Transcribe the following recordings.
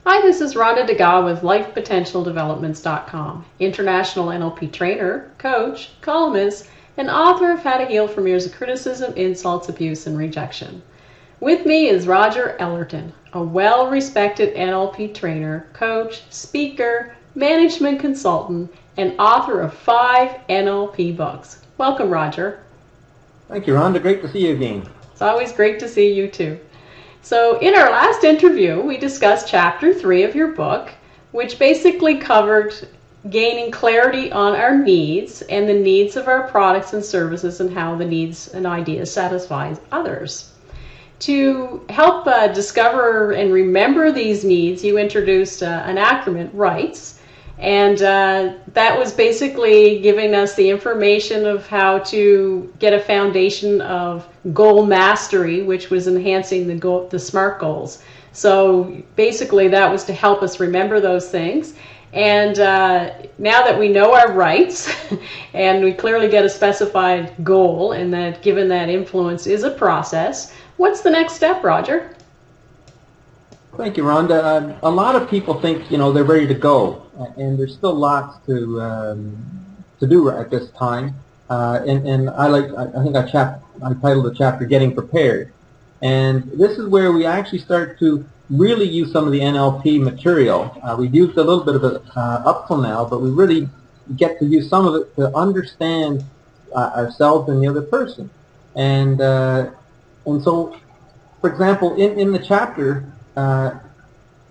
Hi, this is Ronda Degaust with LifePotentialDevelopments.com, international NLP trainer, coach, columnist, and author of How to Heal from Years of Criticism, Insults, Abuse, and Rejection. With me is Roger Ellerton, a well-respected NLP trainer, coach, speaker, management consultant, and author of 5 NLP books. Welcome, Roger. Thank you, Rhonda. Great to see you again. It's always great to see you too. So in our last interview, we discussed Chapter 3 of your book, which basically covered gaining clarity on our needs and the needs of our products and services and how the needs and ideas satisfy others. To help discover and remember these needs, you introduced an acronym, RIGHTS, and that was basically giving us the information of how to get a foundation of goal mastery, which was enhancing the SMART goals. So basically that was to help us remember those things. And now that we know our rights and we clearly get a specified goal, and that given that influence is a process, what's the next step, Roger? Thank you, Rhonda. A lot of people think, they're ready to go, and there's still lots to do at this time. And I think I titled the chapter "Getting Prepared," and this is where we actually start to really use some of the NLP material. We've used a little bit of it up till now, but we really get to use some of it to understand ourselves and the other person. And so, for example, in the chapter, I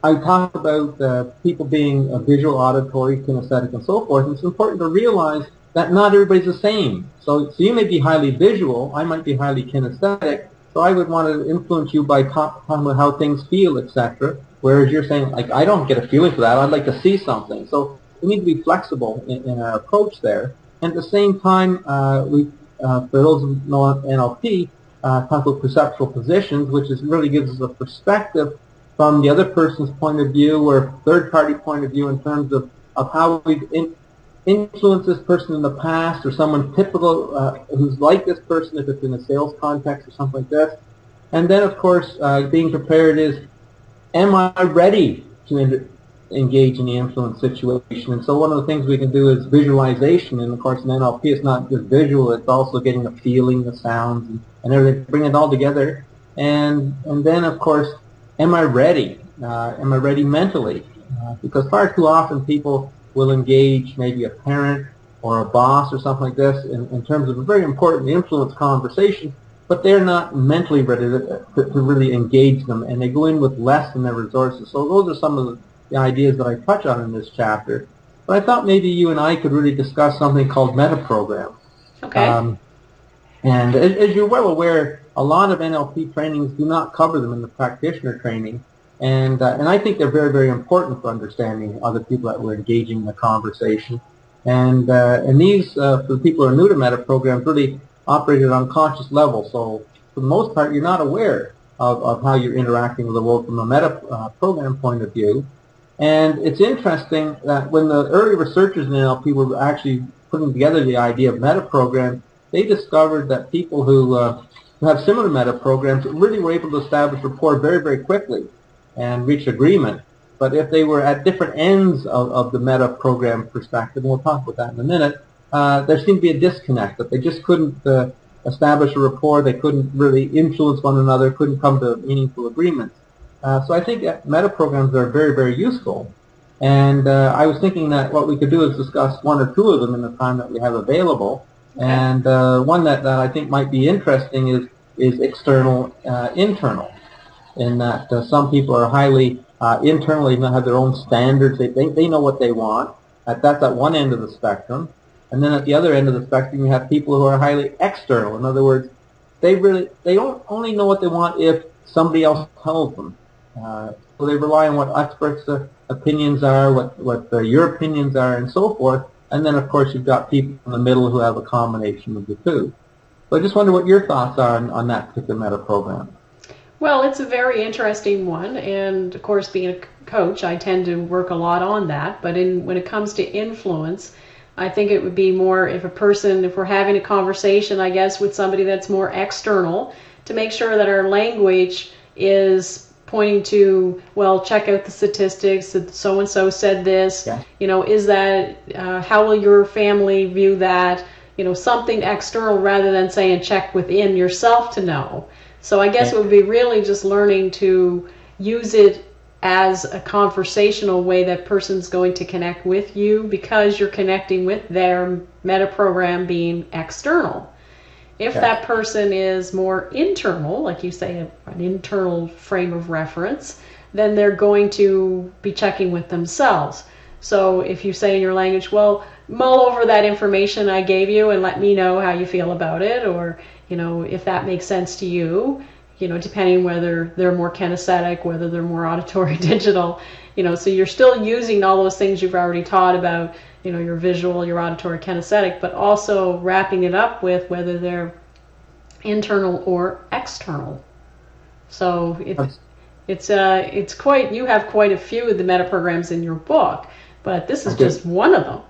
talk about people being visual, auditory, kinesthetic, and so forth. And it's important to realize that not everybody's the same. So you may be highly visual, I might be highly kinesthetic, so I would want to influence you by talking about how things feel, etc. Whereas you're saying, like, I don't get a feeling for that, I'd like to see something. So we need to be flexible in our approach there. And at the same time, for those who know NLP, talk about perceptual positions, which really gives us a perspective from the other person's point of view or third-party point of view in terms of how we've influenced this person in the past, or someone typical who's like this person if it's in a sales context or something like this. And then, of course, being prepared is, am I ready to engage in the influence situation? And so one of the things we can do is visualization. And, of course, in NLP, it's not just visual, it's also getting the feeling, the sounds, and everything, bring it all together. And then, of course, am I ready? Am I ready mentally? Because far too often people will engage maybe a parent or a boss or something like this in terms of a very important influence conversation, but they're not mentally ready to really engage them, and they go in with less in their resources. So those are some of the ideas that I touch on in this chapter. But I thought maybe you and I could really discuss something called meta-programs. Okay. And as you're well aware, a lot of NLP trainings do not cover them in the practitioner training, and I think they're very, very important for understanding other people that we're engaging in the conversation. And these, for the people who are new to meta programs, really operate at an unconscious level. So for the most part, you're not aware of how you're interacting with the world from a meta program point of view. And it's interesting that when the early researchers in NLP were actually putting together the idea of meta programs, they discovered that people who have similar meta programs really were able to establish rapport very, very quickly and reach agreement. But if they were at different ends of the meta program perspective, and we'll talk about that in a minute, there seemed to be a disconnect, that they just couldn't establish a rapport, they couldn't really influence one another, couldn't come to meaningful agreements. So I think meta programs are very, very useful. And I was thinking that what we could do is discuss one or two of them in the time that we have available. Okay. And one that I think might be interesting is external, internal, in that some people are highly internal, even have their own standards. They know what they want. That's at one end of the spectrum. And then at the other end of the spectrum, you have people who are highly external. In other words, they don't only know what they want if somebody else tells them. So they rely on what experts' opinions are, what your opinions are, and so forth. And then, of course, you've got people in the middle who have a combination of the two. So I just wonder what your thoughts are on that particular meta program. Well, it's a very interesting one, and of course, being a coach, I tend to work a lot on that. But when it comes to influence, I think it would be more if we're having a conversation, I guess, with somebody that's more external, to make sure that our language is pointing to, well, check out the statistics that so and so said this. Yeah. Is that how will your family view that? Something external rather than saying check within yourself to know. So I guess it would be really just learning to use it as a conversational way that person's going to connect with you, because you're connecting with their meta program being external. If that person is more internal, like you say, an internal frame of reference, then they're going to be checking with themselves. So if you say in your language, well, mull over that information I gave you and let me know how you feel about it, or, if that makes sense to you, depending whether they're more kinesthetic, whether they're more auditory, digital, so you're still using all those things you've already taught about, your visual, your auditory, kinesthetic, but also wrapping it up with whether they're internal or external. So it's quite, you have quite a few of the meta programs in your book, but this is just one of them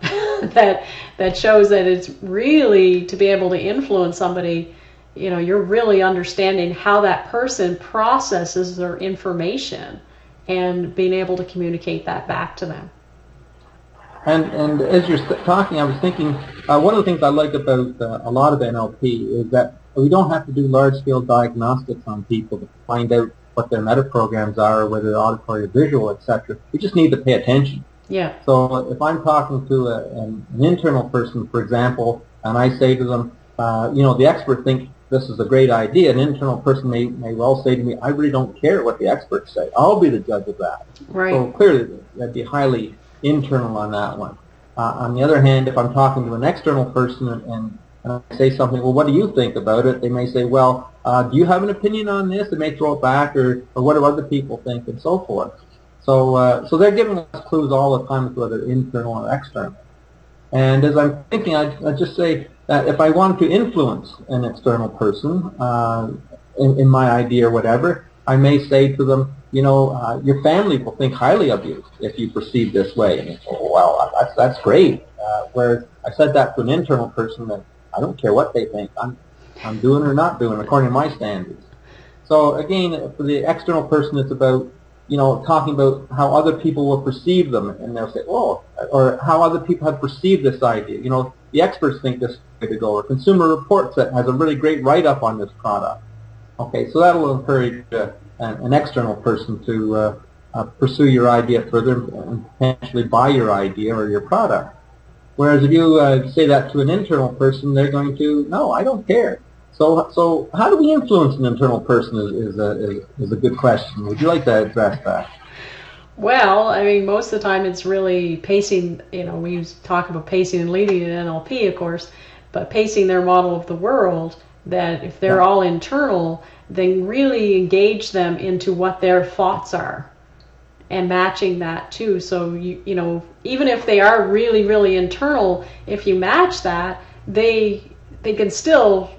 that shows that it's really, to be able to influence somebody, you're really understanding how that person processes their information and being able to communicate that back to them. And as you're talking, I was thinking, one of the things I like about a lot of NLP is that we don't have to do large-scale diagnostics on people to find out what their meta-programs are, whether they're auditory or visual, etc. We just need to pay attention. Yeah. So if I'm talking to an internal person, for example, and I say to them, the expert thinks this is a great idea, an internal person may well say to me, I really don't care what the experts say. I'll be the judge of that. Right. So clearly, that'd be highly internal on that one. On the other hand, if I'm talking to an external person and I say something, well, what do you think about it? They may say, well, do you have an opinion on this? They may throw it back, or what do other people think, and so forth. So they're giving us clues all the time as to whether internal or external. And as I'm thinking, I'd just say that if I wanted to influence an external person in my idea or whatever, I may say to them, your family will think highly of you if you proceed this way. And oh, well, that's great. Whereas I said that to an internal person, that I don't care what they think. I'm doing or not doing according to my standards. So again, for the external person, it's about talking about how other people will perceive them, and they'll say, oh, or how other people have perceived this idea. The experts think this way to go, or Consumer Reports that has a really great write-up on this product. Okay, so that'll encourage an external person to pursue your idea further and potentially buy your idea or your product. Whereas if you say that to an internal person, they're going to, no, I don't care. So how do we influence an internal person is a good question. Would you like to address that? Well, I mean, most of the time it's really pacing, we talk about pacing and leading in NLP, of course, but pacing their model of the world, that if they're all internal, then really engage them into what their thoughts are and matching that too. So, even if they are really, really internal, if you match that, they can still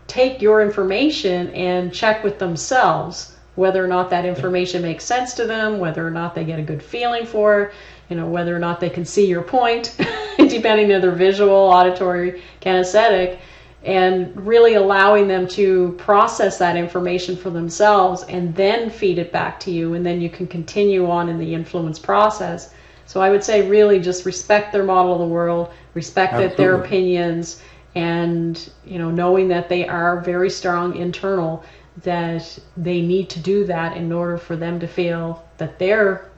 take your information and check with themselves whether or not that information makes sense to them, whether or not they get a good feeling for it, whether or not they can see your point, depending on their visual, auditory, kinesthetic, and really allowing them to process that information for themselves and then feed it back to you, and then you can continue on in the influence process. So I would say really just respect their model of the world, respect that their opinions, and knowing that they are very strong internal, that they need to do that in order for them to feel that they're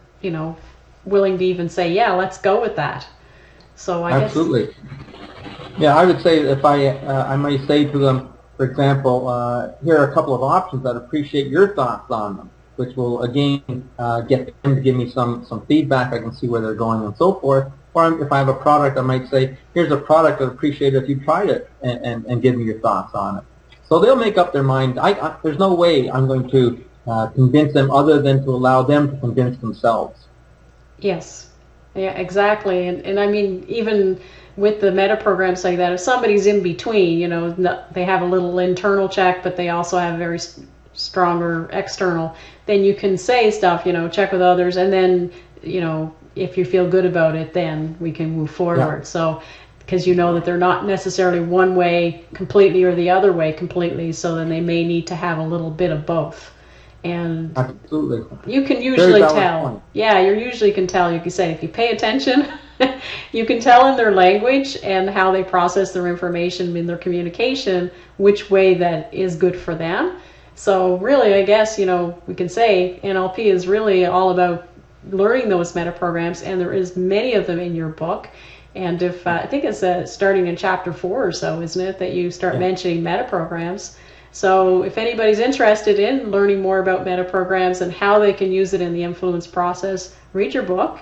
willing to even say, yeah, let's go with that. So I absolutely. Yeah, I would say if I might say to them, for example, here are a couple of options. I'd appreciate your thoughts on them, which will again get them to give me some feedback. I can see where they're going and so forth. Or if I have a product, I might say, here's a product I'd appreciate if you tried it and give me your thoughts on it. So they'll make up their mind. There's no way I'm going to convince them other than to allow them to convince themselves. Yes, yeah, exactly. And I mean, even with the meta programs like that, if somebody's in between, they have a little internal check, but they also have very stronger external, then you can say stuff, check with others, and then, if you feel good about it, then we can move forward. Yeah. So, because that they're not necessarily one way completely or the other way completely, so then they may need to have a little bit of both. And Absolutely. you can Very usually valid tell. point. Yeah, you usually can tell. You can say if you pay attention, you can tell in their language and how they process their information in their communication which way that is good for them. So really, I guess, we can say NLP is really all about learning those meta programs, and there is many of them in your book. And if I think it's starting in chapter 4 or so, isn't it, that you start mentioning meta programs. So if anybody's interested in learning more about meta programs and how they can use it in the influence process, read your book.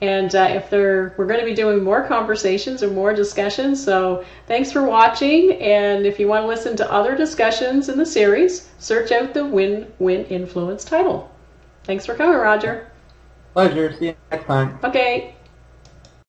And we're going to be doing more conversations and more discussions. So thanks for watching. And if you want to listen to other discussions in the series, search out the Win-Win Influence title. Thanks for coming, Roger. Pleasure. See you next time. Okay.